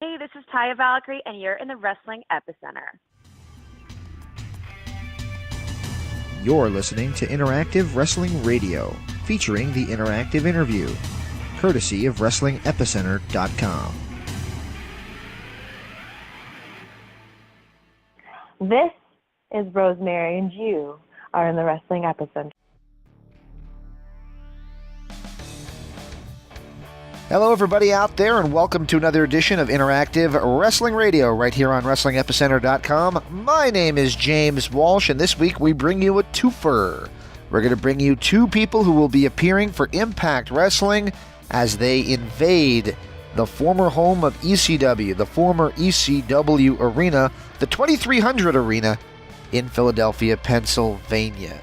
Hey, this is Taya Valkyrie, and you're in the Wrestling Epicenter. You're listening to Interactive Wrestling Radio, featuring the interactive interview, courtesy of WrestlingEpicenter.com. This is Rosemary, and you are in the Wrestling Epicenter. Hello, everybody out there, and welcome to another edition of Interactive Wrestling Radio right here on WrestlingEpicenter.com. My name is James Walsh, and this week we bring you a twofer. We're going to bring you two people who will be appearing for Impact Wrestling as they invade the former home of ECW, the former ECW Arena, the 2300 Arena in Philadelphia, Pennsylvania.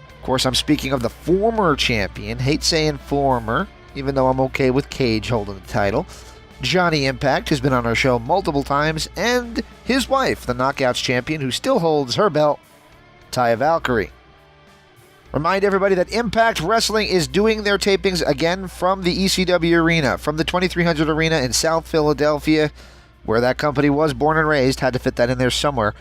Of course, I'm speaking of the former champion, hate saying former, even though I'm okay with Cage holding the title, Johnny Impact, who's been on our show multiple times, and his wife, the Knockouts champion, who still holds her belt, Taya Valkyrie. Remind everybody that Impact Wrestling is doing their tapings again from the ECW Arena, from the 2300 Arena in South Philadelphia, where that company was born and raised. Had to fit that in there somewhere.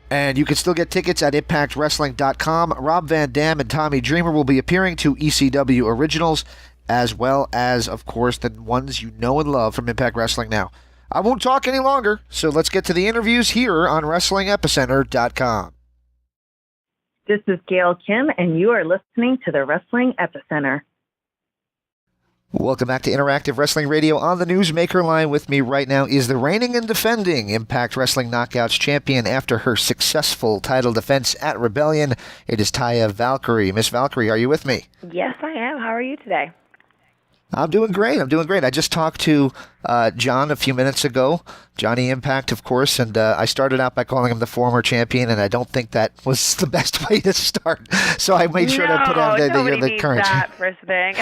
And you can still get tickets at ImpactWrestling.com. Rob Van Dam and Tommy Dreamer will be appearing to ECW Originals, as well as, of course, the ones you know and love from Impact Wrestling now. I won't talk any longer, so let's get to the interviews here on WrestlingEpicenter.com. This is Gail Kim, and you are listening to the Wrestling Epicenter. Welcome back to Interactive Wrestling Radio. On the Newsmaker line with me right now is the reigning and defending Impact Wrestling Knockouts champion after her successful title defense at Rebellion. It is Taya Valkyrie. Miss Valkyrie, are you with me? Yes, I am. How are you today? I'm doing great. I just talked to John a few minutes ago, Johnny Impact, of course, and I started out by calling him the former champion, and I don't think that was the best way to start. So I made sure to put out that you're the current. That first thing.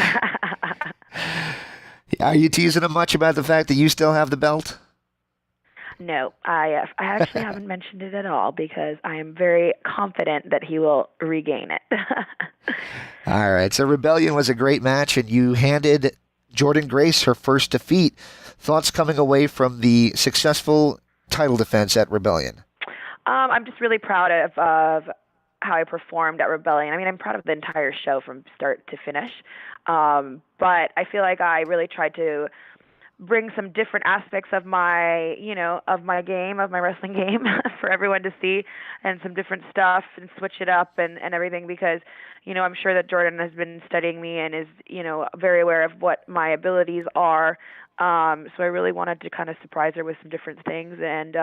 Are you teasing him much about the fact that you still have the belt? No, I actually haven't mentioned it at all because I am very confident that he will regain it. All right, so Rebellion was a great match, and you handed Jordynne Grace her first defeat. Thoughts coming away from the successful title defense at Rebellion? I'm just really proud of how I performed at Rebellion. I mean, I'm proud of the entire show from start to finish, but I feel like I really tried to bring some different aspects of my, of my game, of my wrestling game for everyone to see, and some different stuff, and switch it up and everything, because, I'm sure that Jordynne has been studying me and is, very aware of what my abilities are. So I really wanted to kind of surprise her with some different things and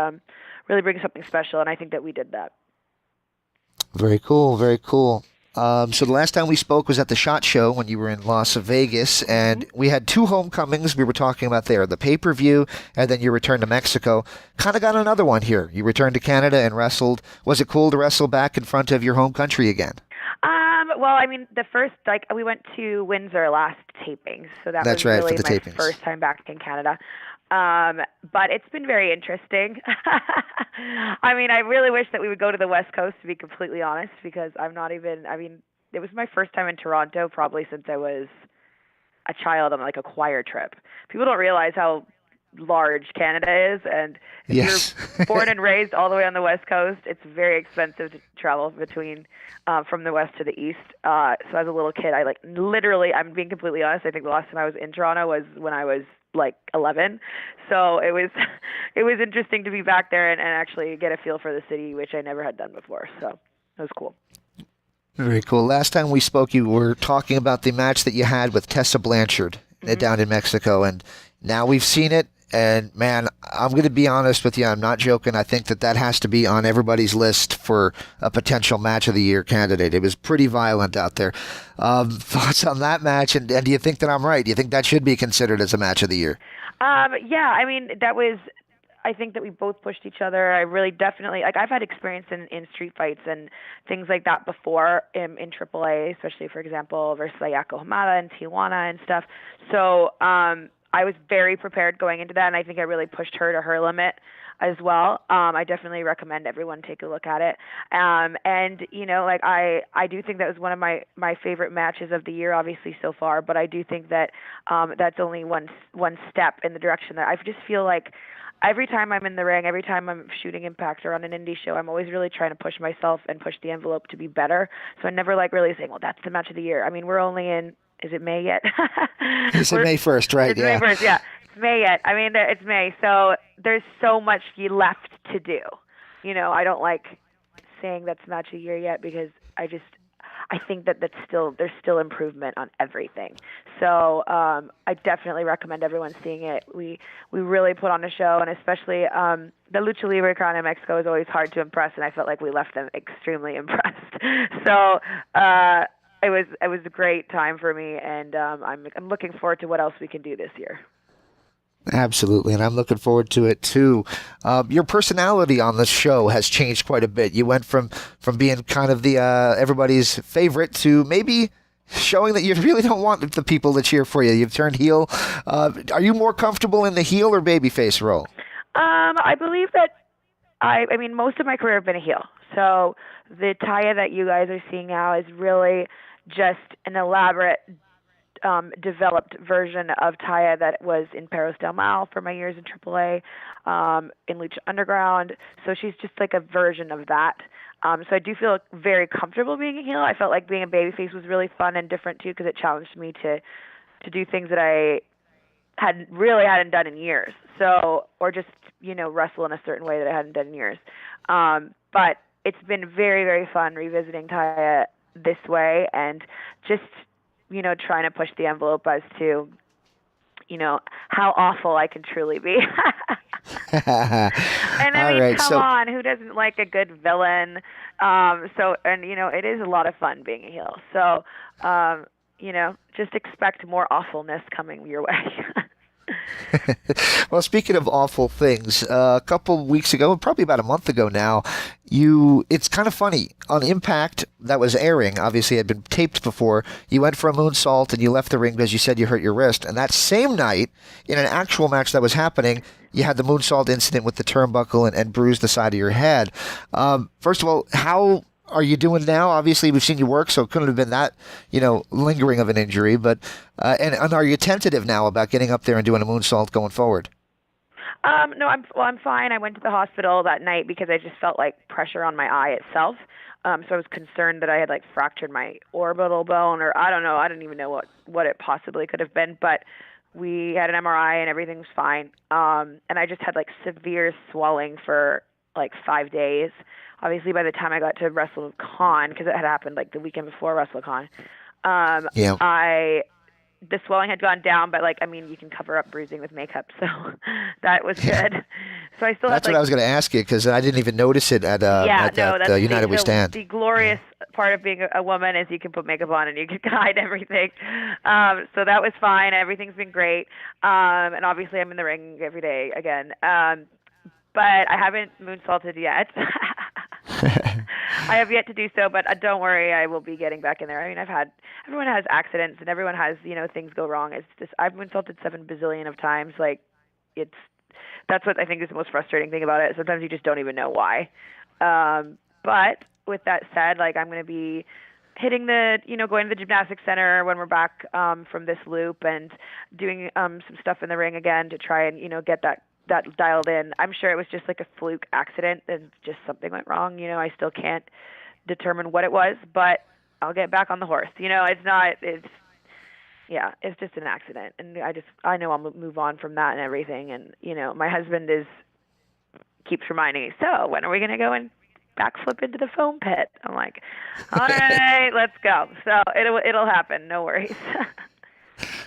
really bring something special, and I think that we did that. Very cool, very cool. So the last time we spoke was at the SHOT Show when you were in Las Vegas, and we had two homecomings we were talking about there, the pay-per-view and then your return to Mexico. Kind of got another one here. You returned to Canada and wrestled. Was it cool to wrestle back in front of your home country again? Well, I mean, the first, we went to Windsor last taping, so that's was right, really for the my tapings. First time back in Canada. But it's been very interesting. I mean, I really wish that we would go to the West Coast, to be completely honest, because it was my first time in Toronto probably since I was a child on a choir trip. People don't realize how large Canada is, and if you're born and raised all the way on the West Coast, it's very expensive to travel between from the west to the east. So as a little kid, literally, I'm being completely honest, I think the last time I was in Toronto was when I was 11. So it was interesting to be back there and actually get a feel for the city, which I never had done before. So it was cool. Very cool. Last time we spoke, you were talking about the match that you had with Tessa Blanchard down in Mexico, and now we've seen it. And, man, I'm going to be honest with you. I'm not joking. I think that has to be on everybody's list for a potential Match of the Year candidate. It was pretty violent out there. Thoughts on that match? And do you think that I'm right? Do you think that should be considered as a Match of the Year? Yeah, I mean, I think that we both pushed each other. I really definitely, I've had experience in street fights and things like that before in AAA, especially, for example, versus Ayako Hamada and Tijuana and stuff. So, I was very prepared going into that, and I think I really pushed her to her limit. as well. I definitely recommend everyone take a look at it. And like I do think that was one of my favorite matches of the year, obviously so far. But I do think that that's only one step in the direction that I just feel like every time I'm in the ring, every time I'm shooting Impact or on an indie show, I'm always really trying to push myself and push the envelope to be better. So I never like really saying, well, that's the match of the year. I mean, we're only in, is it May yet? It's May 1st, right? It's May 1st, yeah. It's May yet. I mean, it's May. So there's so much left to do. I don't like saying that's match of the year yet because I think that there's still improvement on everything. So I definitely recommend everyone seeing it. We really put on a show, and especially the Lucha Libre crowd in Mexico is always hard to impress, and I felt like we left them extremely impressed. So it was a great time for me, and I'm looking forward to what else we can do this year. Absolutely, and I'm looking forward to it too. Your personality on the show has changed quite a bit. You went from being kind of the everybody's favorite to maybe showing that you really don't want the people to cheer for you. You've turned heel. Are you more comfortable in the heel or babyface role? I believe that I mean, most of my career I've been a heel. So the Taya that you guys are seeing now is really just an elaborate developed version of Taya that was in Perros del Mal for my years in AAA, in Lucha Underground. So she's just like a version of that. So I do feel very comfortable being a heel. I felt like being a babyface was really fun and different too because it challenged me to do things that I hadn't done in years. So, or just, wrestle in a certain way that I hadn't done in years. But it's been very, very fun revisiting Taya this way and just, trying to push the envelope as to, how awful I can truly be. And I mean, come on, who doesn't like a good villain? It is a lot of fun being a heel. So, just expect more awfulness coming your way. Well, speaking of awful things, a couple weeks ago, probably about a month ago now, it's kind of funny. On Impact, that was airing, obviously had been taped before, you went for a moonsault and you left the ring because you said you hurt your wrist. And that same night, in an actual match that was happening, you had the moonsault incident with the turnbuckle and bruised the side of your head. First of all, how are you doing now? Obviously, we've seen you work, so it couldn't have been that, lingering of an injury. But and are you tentative now about getting up there and doing a moonsault going forward? No, I'm fine. I went to the hospital that night because I just felt like pressure on my eye itself. So I was concerned that I had like fractured my orbital bone, or I don't know. I didn't even know what it possibly could have been. But we had an MRI and everything was fine. And I just had like severe swelling for like 5 days. Obviously, by the time I got to WrestleCon, because it had happened like the weekend before WrestleCon, the swelling had gone down, but you can cover up bruising with makeup, so that was good. So I still That's what I was going to ask you, because I didn't even notice it at United We Stand. The glorious part of being a woman is you can put makeup on and you can hide everything. So that was fine. Everything's been great. And obviously I'm in the ring every day again. But I haven't moonsaulted yet. I have yet to do so, but don't worry, I will be getting back in there. I mean, everyone has accidents and everyone has, things go wrong. It's just, I've moonsaulted 7 bazillion of times. That's what I think is the most frustrating thing about it. Sometimes you just don't even know why. But with that said, I'm going to be hitting going to the gymnastics center when we're back from this loop and doing some stuff in the ring again to try and, get that dialed in. I'm sure it was just like a fluke accident and just something went wrong. I still can't determine what it was, but I'll get back on the horse. It's just an accident. And I know I'll move on from that and everything. And, my husband keeps reminding me, so when are we going to go and backflip into the foam pit? I'm like, all right, let's go. So it'll happen. No worries.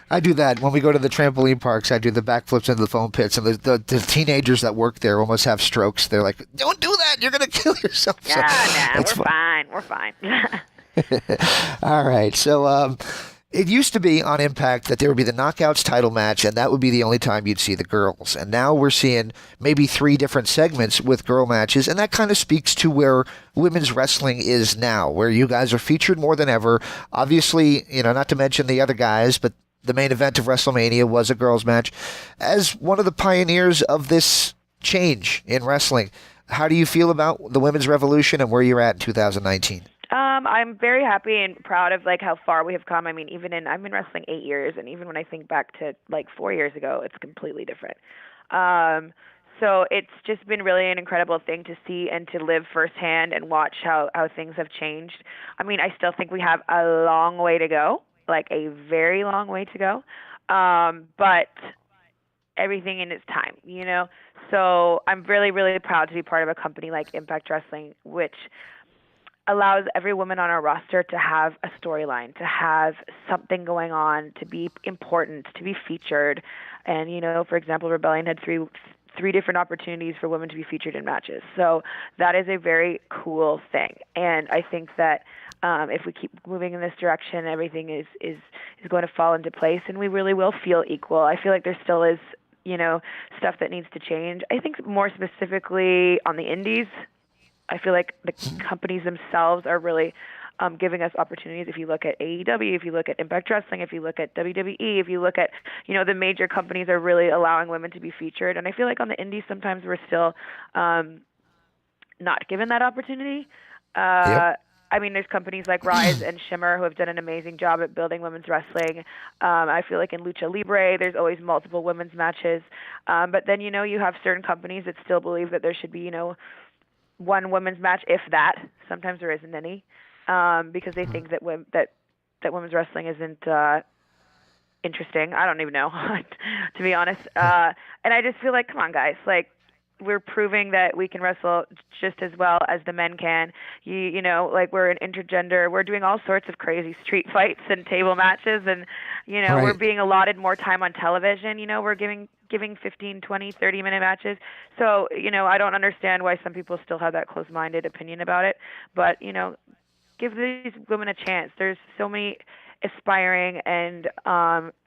I do that when we go to the trampoline parks. I do the backflips into the foam pits, and the teenagers that work there almost have strokes. They're like, "Don't do that! You're gonna kill yourself." Yeah, we're fine. All right. So it used to be on Impact that there would be the Knockouts title match, and that would be the only time you'd see the girls. And now we're seeing maybe 3 different segments with girl matches, and that kind of speaks to where women's wrestling is now, where you guys are featured more than ever. Obviously, not to mention the other guys, but the main event of WrestleMania was a girls match. As one of the pioneers of this change in wrestling. How do you feel about the women's revolution and where you're at in 2019? I'm very happy and proud of like how far we have come. I mean, I've been wrestling 8 years, and even when I think back to like 4 years ago, it's completely different. So it's just been really an incredible thing to see and to live firsthand and watch how things have changed. I mean, I still think we have a long way to go, like a very long way to go. But everything in its time, you know? So I'm really, really proud to be part of a company like Impact Wrestling, which allows every woman on our roster to have a storyline, to have something going on, to be important, to be featured. And, you know, for example, Rebellion had three different opportunities for women to be featured in matches. So that is a very cool thing. And I think that if we keep moving in this direction, everything is going to fall into place, and we really will feel equal. I feel like there still is, you know, stuff that needs to change. I think more specifically on the indies, I feel like the companies themselves are really giving us opportunities. If you look at AEW, if you look at Impact Wrestling, if you look at WWE, if you look at, you know, the major companies are really allowing women to be featured. And I feel like on the indies sometimes we're still not given that opportunity. Yep. I mean, there's companies like Rise and Shimmer who have done an amazing job at building women's wrestling. I feel like in Lucha Libre, there's always multiple women's matches. But then, you know, you have certain companies that still believe that there should be, you know, one women's match, if that. Sometimes there isn't any, because they think that women's wrestling isn't interesting. I don't even know, to be honest. And I just feel like, come on, guys, like we're proving that we can wrestle just as well as the men can. You know, like we're an intergender. We're doing all sorts of crazy street fights and table matches, and you know, we're being allotted more time on television. You know, we're giving 15, 20, 30-minute matches. So, you know, I don't understand why some people still have that closed-minded opinion about it. But, you know, give these women a chance. There's so many aspiring and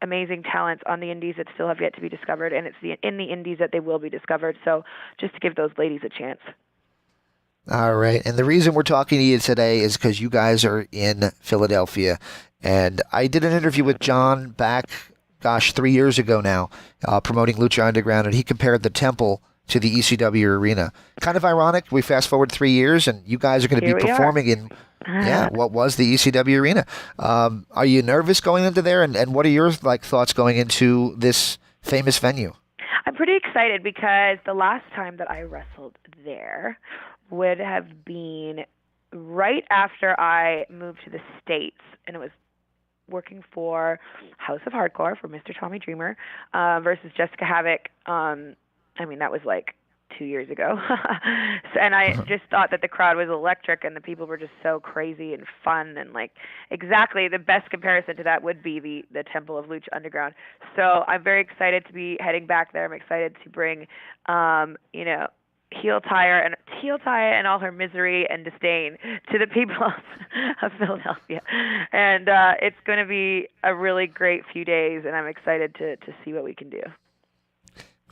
amazing talents on the indies that still have yet to be discovered, and it's in the indies that they will be discovered. So just to give those ladies a chance. All right. And the reason we're talking to you today is because you guys are in Philadelphia. And I did an interview with John back, 3 years ago now, promoting Lucha Underground, and he compared the Temple to the ECW Arena. Kind of ironic. We fast forward 3 years, and you guys are going to be performing in what was the ECW Arena. Are you nervous going into there, and what are your thoughts going into this famous venue? I'm pretty excited because the last time that I wrestled there would have been right after I moved to the States, and it was working for House of Hardcore for Mr. Tommy Dreamer versus Jessica Havoc. I mean, that was like 2 years ago. And I just thought that the crowd was electric and the people were just so crazy and fun. And like exactly the best comparison to that would be the Temple of Lucha Underground. So I'm very excited to be heading back there. I'm excited to bring, you know, heel Taya and all her misery and disdain to the people of Philadelphia. And it's going to be a really great few days, and I'm excited to see what we can do.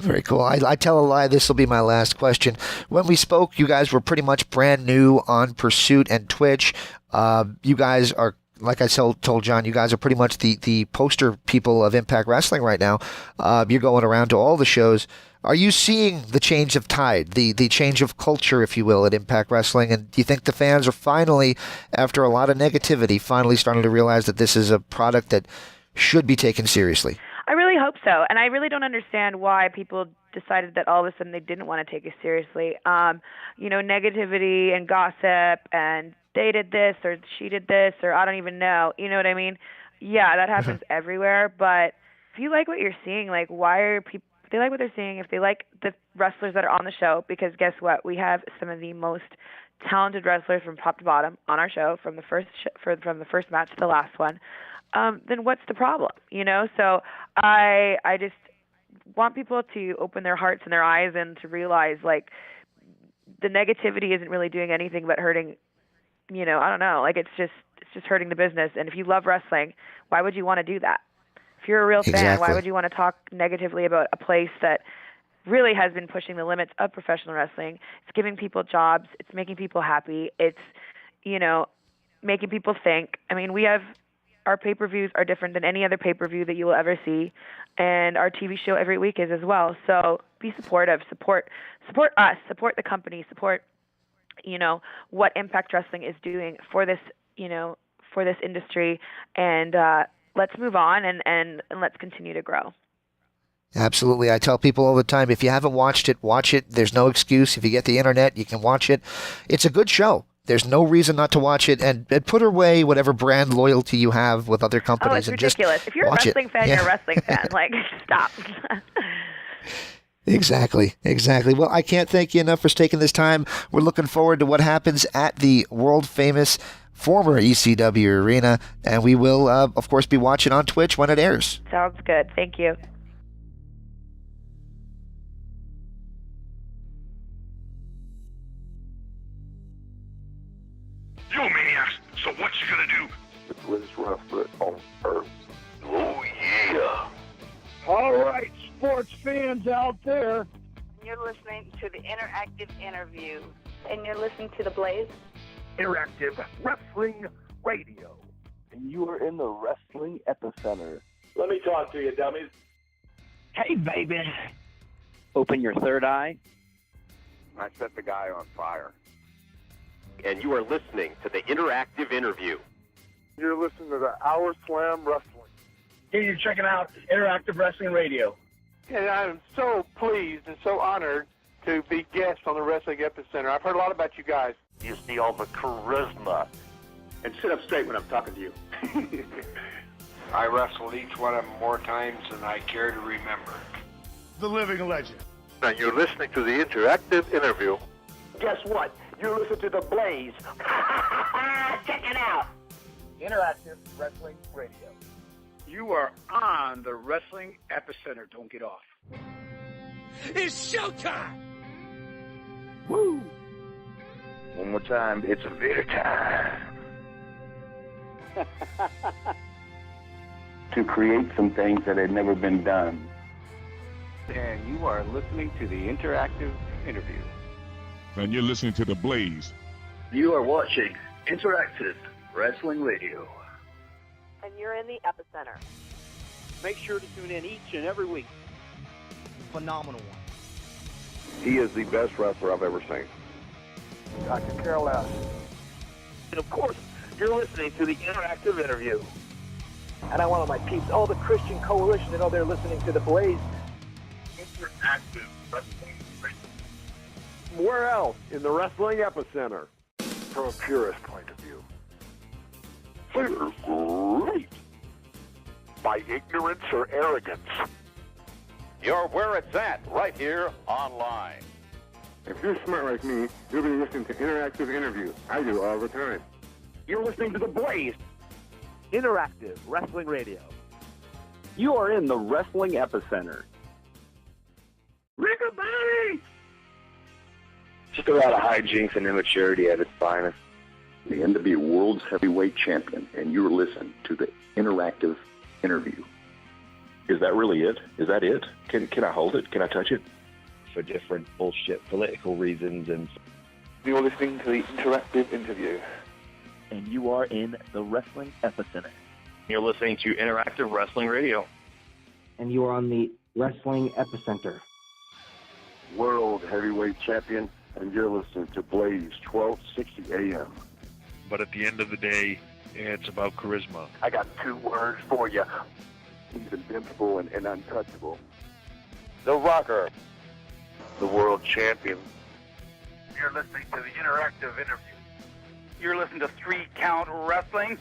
Very cool. I tell a lie. This will be my last question. When we spoke, you guys were pretty much brand new on Pursuit and Twitch. You guys are, like I told John, you guys are pretty much the poster people of Impact Wrestling right now. You're going around to all the shows. Are you seeing the change of tide, the change of culture, if you will, at Impact Wrestling? And do you think the fans are finally, after a lot of negativity, finally starting to realize that this is a product that should be taken seriously? I really hope so. And I really don't understand why people decided that all of a sudden they didn't want to take it seriously. You know, negativity and gossip and they did this or she did this or I don't even know. You know what I mean? Yeah, that happens everywhere. But if you like what you're seeing, like why are people, if they like what they're seeing, if they like the wrestlers that are on the show, because guess what? We have some of the most talented wrestlers from top to bottom on our show, from the first from the first match to the last one. Then what's the problem? You know, so I just want people to open their hearts and their eyes and to realize like the negativity isn't really doing anything but hurting. You know, I don't know, like it's just hurting the business. And if you love wrestling, why would you want to do that? If you're a real fan, why would you want to talk negatively about a place that really has been pushing the limits of professional wrestling? It's giving people jobs. It's making people happy. It's, you know, making people think. I mean, we have our pay-per-views are different than any other pay-per-view that you will ever see, and our TV show every week is as well. So be supportive, support us, support the company, support, what Impact Wrestling is doing for this, for this industry, and let's move on and let's continue to grow. Absolutely. I tell people all the time, if you haven't watched it, watch it. There's no excuse. If you get the internet, you can watch it. It's a good show. There's no reason not to watch it, and put away whatever brand loyalty you have with other companies. Oh, it's ridiculous. If you're a wrestling fan, you're a wrestling fan. Like, stop. Exactly. Well, I can't thank you enough for taking this time. We're looking forward to what happens at the world-famous former ECW Arena, and we will, of course, be watching on Twitch when it airs. Sounds good. Thank you. You maniacs, so what you gonna do? The greatest wrestler on earth. Oh, yeah. All right, sports fans out there. You're listening to the Interactive Interview. And you're listening to The Blaze. Interactive Wrestling Radio. And you are in the Wrestling Epicenter. Let me talk to you, dummies. Hey, baby. Open your third eye. I set the guy on fire. And you are listening to the Interactive Interview. You're listening to the Hour Slam Wrestling. Hey, you're checking out Interactive Wrestling Radio. And I'm so pleased and so honored to be guest on the Wrestling Epicenter. I've heard a lot about you guys. You see all the charisma. And sit up straight when I'm talking to you. I wrestled each one of them more times than I care to remember. The living legend. And you're listening to the Interactive Interview. Guess what? You're listening to The Blaze. Check it out. Interactive Wrestling Radio. You are on the Wrestling Epicenter. Don't get off. It's showtime! Woo! One more time, it's a Vader time. To create some things that had never been done. And you are listening to the Interactive Interview. And you're listening to The Blaze. You are watching Interactive Wrestling Radio. And you're in the Epicenter. Make sure to tune in each and every week. Phenomenal one. He is the best wrestler I've ever seen. I could care less. And of course, you're listening to the Interactive Interview. And I want all my peeps, all the Christian coalition, to know they're listening to The Blaze. Interactive Wrestling Radio. Where else? In the Wrestling Epicenter. From a purist point of view. They're great. By ignorance or arrogance. You're where it's at, right here online. If you're smart like me, you'll be listening to Interactive Interview. I do all the time. You're listening to The Blaze. Interactive Wrestling Radio. You are in the Wrestling Epicenter. Rickabody! Just a lot of hijinks and immaturity at its finest. The NWA World's Heavyweight Champion, and you're listening to the Interactive Interview. Is that really it? Is that it? Can I hold it? Can I touch it? For different bullshit political reasons. And You're listening to the Interactive Interview. And you are in the Wrestling Epicenter. you're listening to Interactive Wrestling Radio. And you are on the Wrestling Epicenter. World Heavyweight Champion, and you're listening to Blaze 1260 AM. But at the end of the day, it's about charisma. I got two words for you. He's invincible and untouchable. The Rocker. The World Champion. You're listening to the Interactive Interview. You're listening to 3 Count Wrestling.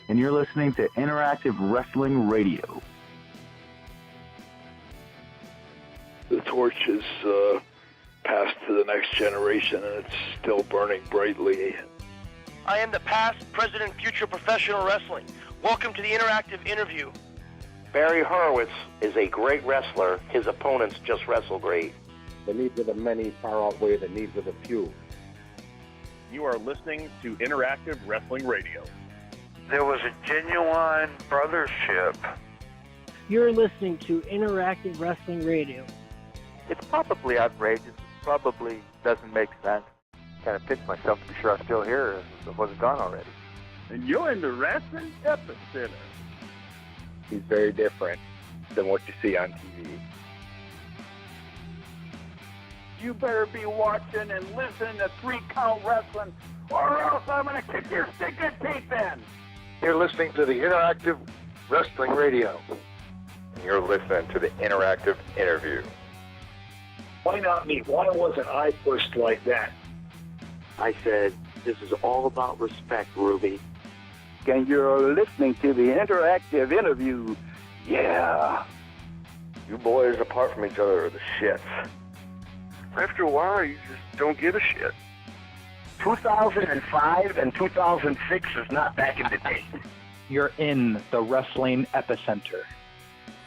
And you're listening to Interactive Wrestling Radio. The torch is passed to the next generation, and it's still burning brightly. I am the past, present, and future professional wrestling. Welcome to the Interactive Interview. Barry Horowitz is a great wrestler. His opponents just wrestle great. The needs of the many far outweigh the needs of the few. You are listening to Interactive Wrestling Radio. There was a genuine brothership. You're listening to Interactive Wrestling Radio. It's probably outrageous. It probably doesn't make sense. Kind of pinch myself to be sure I'm still here if it wasn't gone already. And you're in the Wrestling Epicenter. He's very different than what you see on TV. You better be watching and listening to 3 Count Wrestling, or else I'm going to kick your stinking teeth in. You're listening to the Interactive Wrestling Radio. And you're listening to the Interactive Interview. Why not me? Why wasn't I pushed like that? I said, this is all about respect, Ruby. And you're listening to the Interactive Interview. Yeah. You boys, apart from each other, are the shits. After a while, you just don't give a shit. 2005 and 2006 is not back in the day. You're in the Wrestling Epicenter.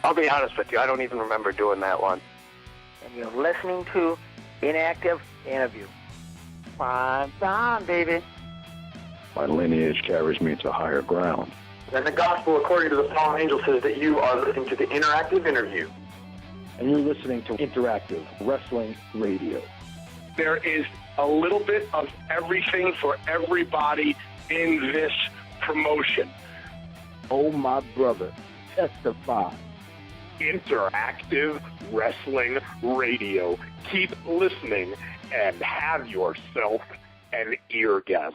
I'll be honest with you, I don't even remember doing that one. And you're listening to Inactive Interview. Prime time, baby. My lineage carries me to higher ground. And the gospel, according to the fallen angel, says that you are listening to the Interactive Interview. And you're listening to Interactive Wrestling Radio. There is a little bit of everything for everybody in this promotion. Oh, my brother, testify. Interactive Wrestling Radio. Keep listening and have yourself an eargasm.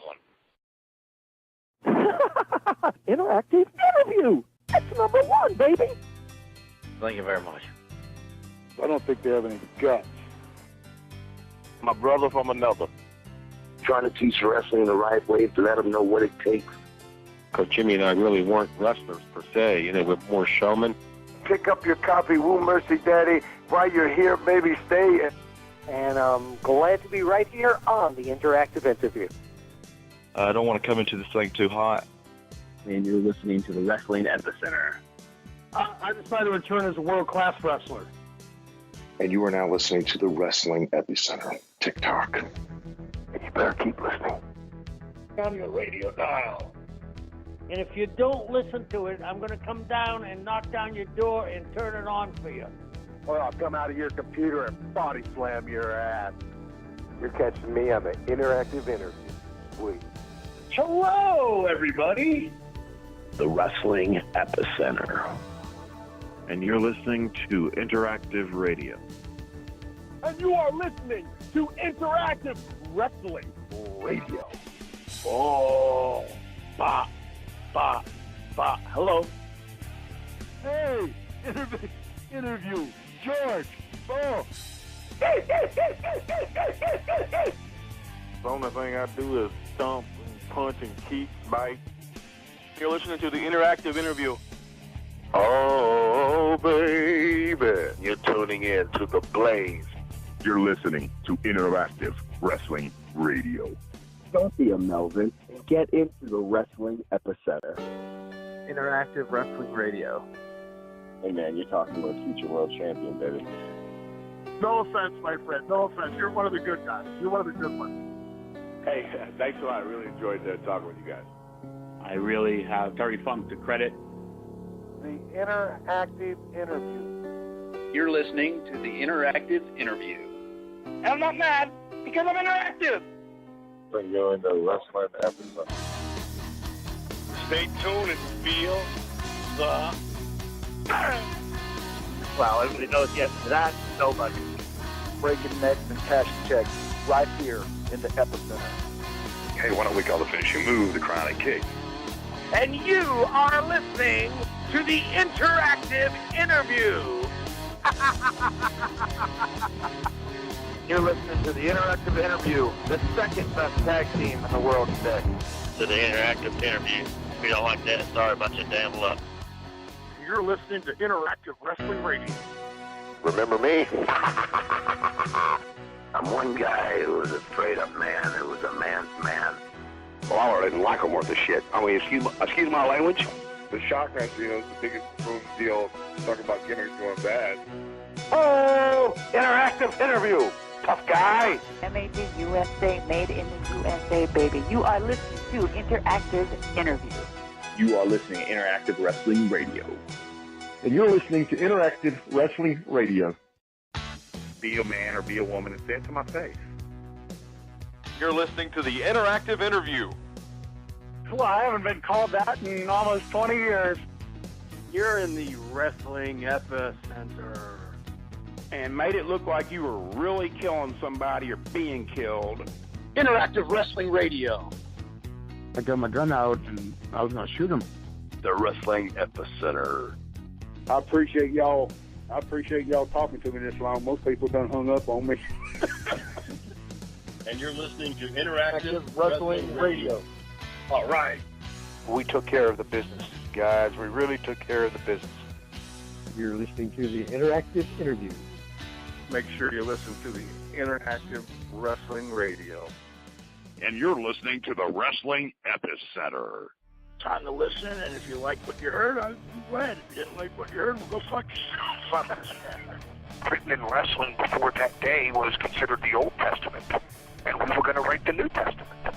Interactive Interview. That's number 1, baby. Thank you very much. I don't think they have any guts. My brother from another. Trying to teach wrestling the right way to let them know what it takes. Because Jimmy and I really weren't wrestlers per se. You know, we're more showmen. Pick up your copy, Woo Mercy Daddy. While you're here, baby, stay. And I'm glad to be right here on the Interactive Interview. I don't want to come into this thing too hot. And you're listening to the Wrestling Epicenter. I decided to return as a world-class wrestler. And you are now listening to the Wrestling Epicenter. TikTok. And you better keep listening. On your radio dial. And if you don't listen to it, I'm going to come down and knock down your door and turn it on for you. Or I'll come out of your computer and body slam your ass. You're catching me on the Interactive Interview. Sweet. Hello, everybody. The Wrestling Epicenter. And you're listening to Interactive Radio. And you are listening to Interactive Wrestling Radio. Oh, ba, ba, ba. Hello. Hey, interview, George. Oh. The only thing I do is stomp and punch and kick, bite. You're listening to the Interactive Interview. Oh, baby. You're tuning in to The Blaze. You're listening to Interactive Wrestling Radio. Don't be a Melvin and get into the Wrestling Epicenter. Interactive Wrestling Radio. Hey, man, you're talking about future world champion, baby. No offense, my friend. No offense. You're one of the good guys. You're one of the good ones. Hey, thanks a lot. I really enjoyed talking with you guys. I really have Terry Funk to credit. The Interactive Interview. You're listening to the Interactive Interview. And I'm not mad because I'm interactive. When you're in the Wrestling Epicenter. Stay tuned and feel the... Well, everybody knows the answer to that. Nobody. breaking necks and cashing checks right here in the Epicenter. Hey, why don't we call the finishing move the Chronic Kick? And you are listening to the Interactive Interview. You're listening to the Interactive Interview, the second best tag team in the world today. To the Interactive Interview. If you don't like that, sorry about your damn luck. You're listening to Interactive Wrestling Radio. Remember me? I'm one guy who was a straight-up man, who was a man's man. Well, I didn't like him worth a shit. I mean, excuse my language. The shock match, is the biggest boom deal. Talking about gimmicks going bad. Oh, Interactive Interview. Tough guy. MAD USA, made in the USA, baby. You are listening to Interactive Interview. You are listening to Interactive Wrestling Radio. And you're listening to Interactive Wrestling Radio. Be a man or be a woman and say it to my face. You're listening to the Interactive Interview. Well, I haven't been called that in almost 20 years. You're in the Wrestling Epicenter. And made it look like you were really killing somebody or being killed. Interactive Wrestling Radio. I got my gun out and I was going to shoot him. The Wrestling Epicenter. I appreciate y'all. Talking to me this long. Most people done hung up on me. And you're listening to Interactive Wrestling Radio. All right. We took care of the business, guys. We really took care of the business. You're listening to the Interactive Interview. Make sure you listen to the Interactive Wrestling Radio. And you're listening to the Wrestling Epicenter. Time to listen, and if you like what you heard, I'm glad. If you didn't like what you heard, well, go fuck yourself. Britain in wrestling before that day was considered the Old Testament, and we were going to write the New Testament.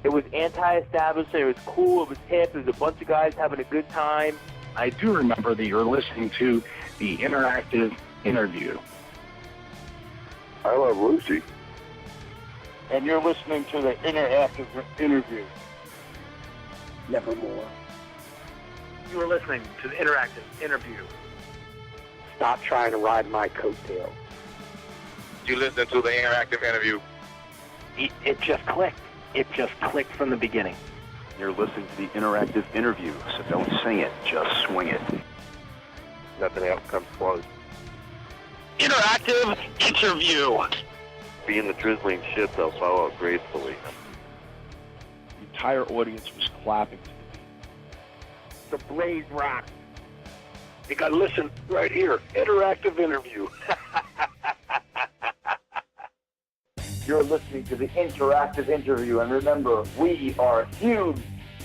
It was anti-establishment. It was cool. It was hip. It was a bunch of guys having a good time. I do remember that you're listening to the Interactive Interview. I love Lucy. And you're listening to the Interactive Interview. Nevermore. You are listening to the Interactive Interview. Stop trying to ride my coattail. You listen to the Interactive Interview. It just clicked. It just clicked from the beginning. You're listening to the Interactive Interview, so don't sing it, just swing it. Nothing else comes close. Interactive Interview. Being the drizzling shit, they'll follow up gracefully. The entire audience was clapping. The Blaze Rock. You got to listen right here. Interactive Interview. You're listening to the Interactive Interview, and remember, we are huge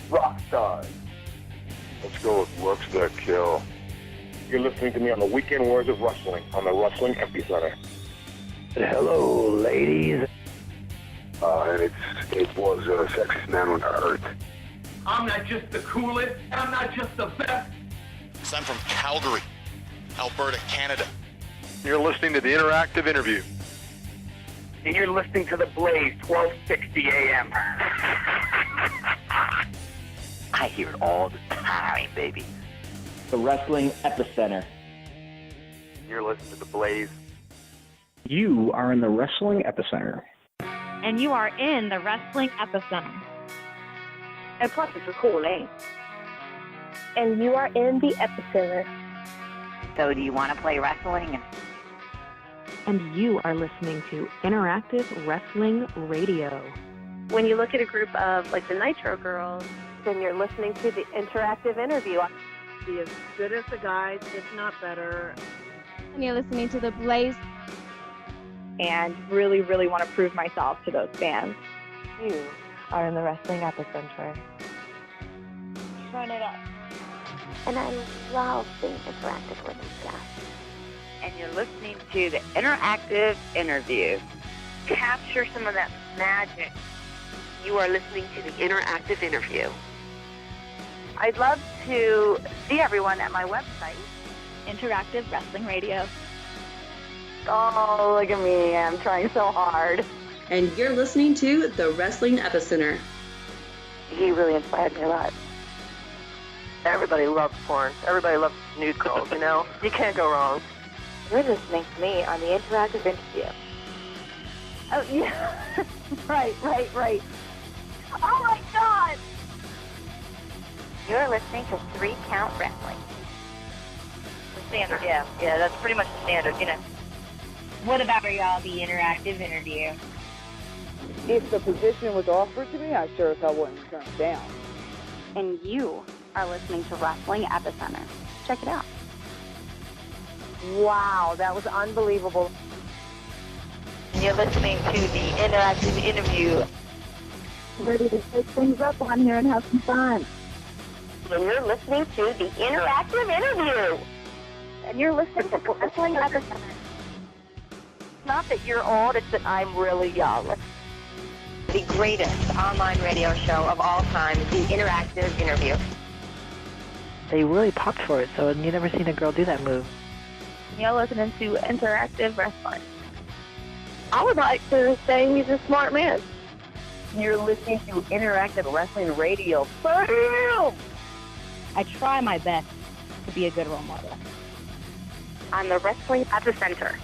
rock stars. Let's go with looks that kill. You're listening to me on the Weekend Wars of Wrestling on the Wrestling Epicenter. Hello, ladies. And it was the sexiest man on earth. I'm not just the coolest, and I'm not just the best. I'm from Calgary, Alberta, Canada. You're listening to the Interactive Interview. And you're listening to The Blaze, 1260 AM. I hear it all the time, baby. The Wrestling Epicenter. You're listening to The Blaze. You are in the Wrestling Epicenter. And you are in the Wrestling Epicenter. And plus, it's a cool name. And you are in the Epicenter. So do you want to play wrestling? And you are listening to Interactive Wrestling Radio. When you look at a group of, like, the Nitro Girls, then you're listening to the Interactive Interview. Be as good as the guys, if not better. And you're listening to The Blaze. And really, really want to prove myself to those fans. You are in the Wrestling Epicenter. Turn it up. And I love being interactive with these guys. And you're listening to the Interactive Interview. Capture some of that magic. You are listening to the Interactive Interview. I'd love to see everyone at my website. Interactive Wrestling Radio. Oh, look at me. I'm trying so hard. And you're listening to the Wrestling Epicenter. He really inspired me a lot. Everybody loves porn. Everybody loves nude girls, you know? You can't go wrong. You're listening to me on the Interactive Interview. Oh, yeah. Right. Oh, my God. You're listening to 3 Count Wrestling. The standard, yeah, that's pretty much the standard, you know. What about y'all, the Interactive Interview? If the position was offered to me, I sure as hell wouldn't turn it down. And you are listening to Wrestling Epicenter. Check it out. Wow, that was unbelievable. You're listening to the Interactive Interview. Ready to shake things up on here and have some fun. And you're listening to the Interactive Interview. And you're listening to Wrestling Epicenter. It's not that you're old, it's that I'm really young. The greatest online radio show of all time is the Interactive Interview. They really popped for it, so you never seen a girl do that move. You're listening to Interactive Wrestling. I would like to say he's a smart man. You're listening to Interactive Wrestling Radio. Bam! I try my best to be a good role model. On the Wrestling Epicenter.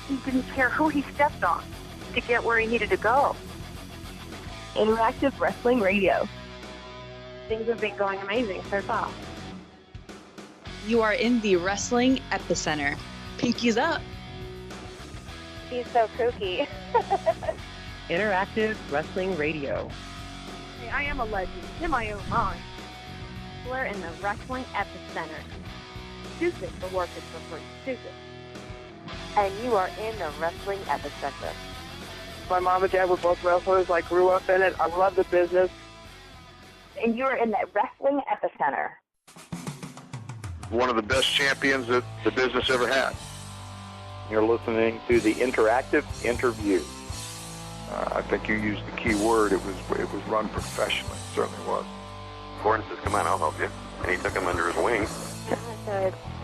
He didn't care who he stepped on to get where he needed to go. Interactive Wrestling Radio. Things have been going amazing so far. You are in the Wrestling Epicenter. Pinkies up. He's so kooky. Interactive Wrestling Radio. Hey, I am a legend in my own mind. We're in the Wrestling Epicenter. Stupid for working for free. Stupid. And you are in the Wrestling Epicenter. My mom and dad were both wrestlers. I grew up in it. I love the business. And you are in the Wrestling Epicenter. One of the best champions that the business ever had. You're listening to the interactive interview. I think you used the key word. It was run professionally. It certainly was. Gordon says, "Come on, I'll help you." And he took him under his wing.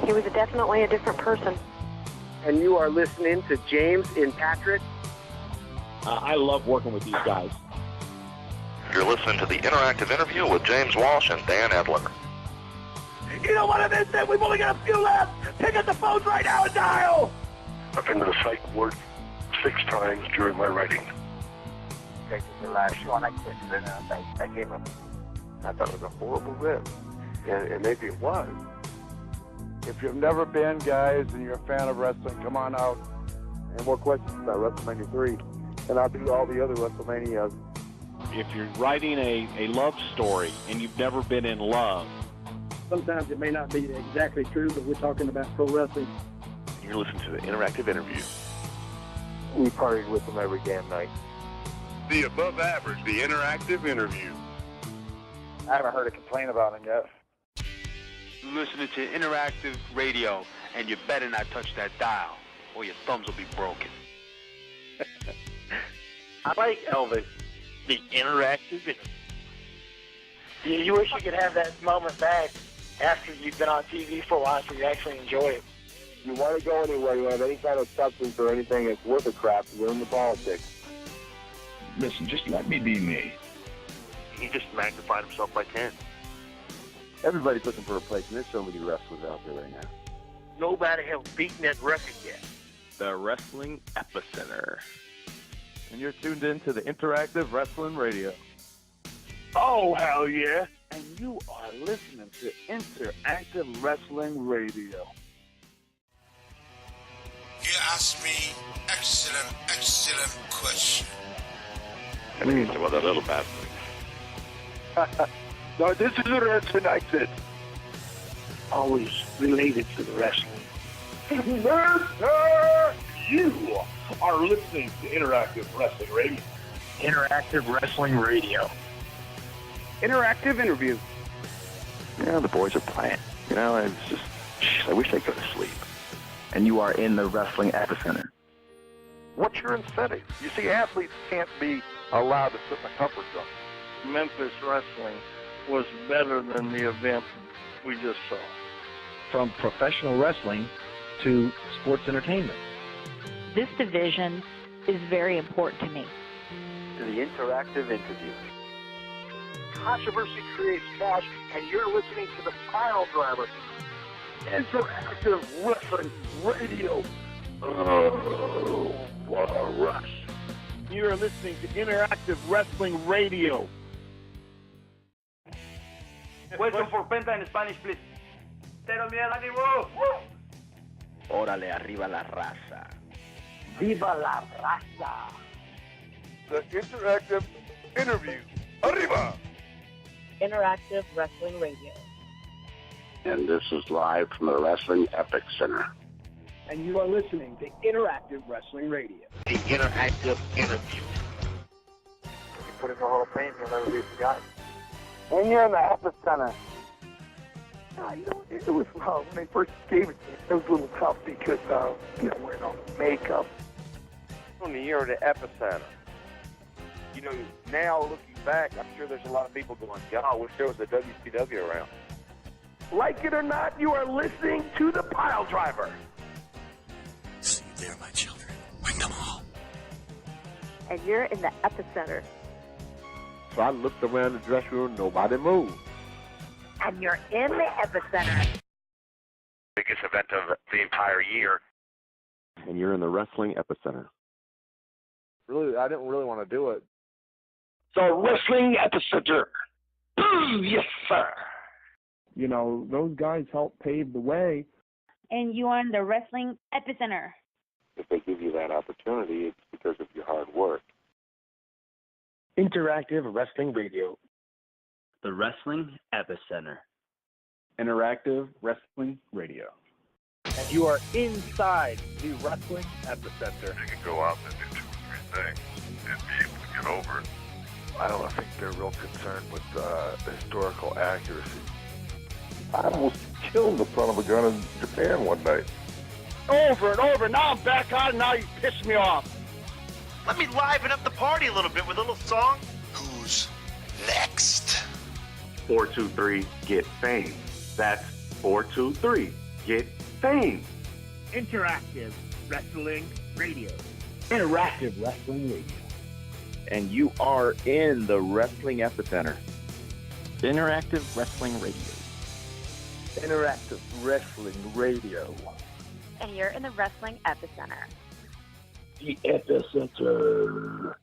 He was definitely a different person. And you are listening to James and Patrick. I love working with these guys. You're listening to the interactive interview with James Walsh and Dan Edler. You don't want to miss it. We've only got a few left. Pick up the phones right now and dial. I've been to the psych ward 6 times during my writing. This is the last one I did, and I gave him. I thought it was a horrible rip. And maybe it was. If you've never been, guys, and you're a fan of wrestling, come on out. And more questions about WrestleMania 3. And I'll do all the other WrestleManias. If you're writing a love story and you've never been in love. Sometimes it may not be exactly true, but we're talking about pro wrestling. You're listening to the interactive interview. We partied with them every damn night. The above average, the interactive interview. I haven't heard a complaint about him yet. Listening to interactive radio, and you better not touch that dial, or your thumbs will be broken. I like Elvis, the interactive interview. You wish you could have that moment back after you've been on TV for a while so you actually enjoy it. You want to go anywhere, you have any kind of substance or anything that's worth a crap, you're in the politics. Listen, just let me be me. He just magnified himself by 10. Everybody's looking for a place, and there's so many wrestlers out there right now. Nobody has beaten that record yet. The Wrestling Epicenter. And you're tuned in to the Interactive Wrestling Radio. Oh, hell yeah. And you are listening to Interactive Wrestling Radio. You asked me excellent question. I think it's one of the little bad things. No, this is a wrestling exit. Always related to the wrestling. You are listening to Interactive Wrestling Radio. Interactive Wrestling Radio. Interactive interview. Yeah, the boys are playing. You know, it's just, I wish they'd go to sleep. And you are in the Wrestling Epicenter. What's your incentive? You see, athletes can't be allowed to sit in a comfort zone. Memphis Wrestling was better than the event we just saw. From professional wrestling to sports entertainment. This division is very important to me. To the Interactive Interview. Controversy creates cash, and you're listening to the Pile Driver. Interactive Wrestling Radio. Oh, what a rush. You're listening to Interactive Wrestling Radio. Question for Penta in Spanish, please. Cero miedo, ánimo. Órale, arriba la raza. Viva la raza. The interactive interview. Arriba! Interactive Wrestling Radio. And this is live from the Wrestling Epicenter. And you are listening to Interactive Wrestling Radio. The interactive interview. You put it in the Hall of Fame, you'll never be forgotten. And you're in the Epicenter. You know, it was when they first gave it to me, it was a little tough because, wearing all the makeup. When you're the Epicenter, you know, now looking back, I'm sure there's a lot of people going, God, I wish there was a WCW around. Like it or not, you are listening to the Pile Driver. See you there, my children. Bring them all. And you're in the Epicenter. So I looked around the dressing room, nobody moved. And you're in the Epicenter. year. And you're in the Wrestling Epicenter. Really, I didn't really want to do it. The Wrestling Epicenter. Yes, sir. You know, those guys helped pave the way. And you are in the Wrestling Epicenter. If they give you that opportunity, it's because of your hard work. Interactive Wrestling Radio. The Wrestling Epicenter. Interactive Wrestling Radio. And you are inside the Wrestling Epicenter. You can go out and do 2 or 3 things and be able to get over it. I don't think they're real concerned with historical accuracy. I almost killed the son of a gun in Japan one night. Over and over. Now I'm back on, and now you piss me off. Let me liven up the party a little bit with a little song. Who's next? 423 Get Fame. That's 423 Get Fame. Interactive Wrestling Radio. Interactive Wrestling Radio. And you are in the Wrestling Epicenter. Interactive Wrestling Radio. Interactive Wrestling Radio. And you're in the Wrestling Epicenter. The Epicenter.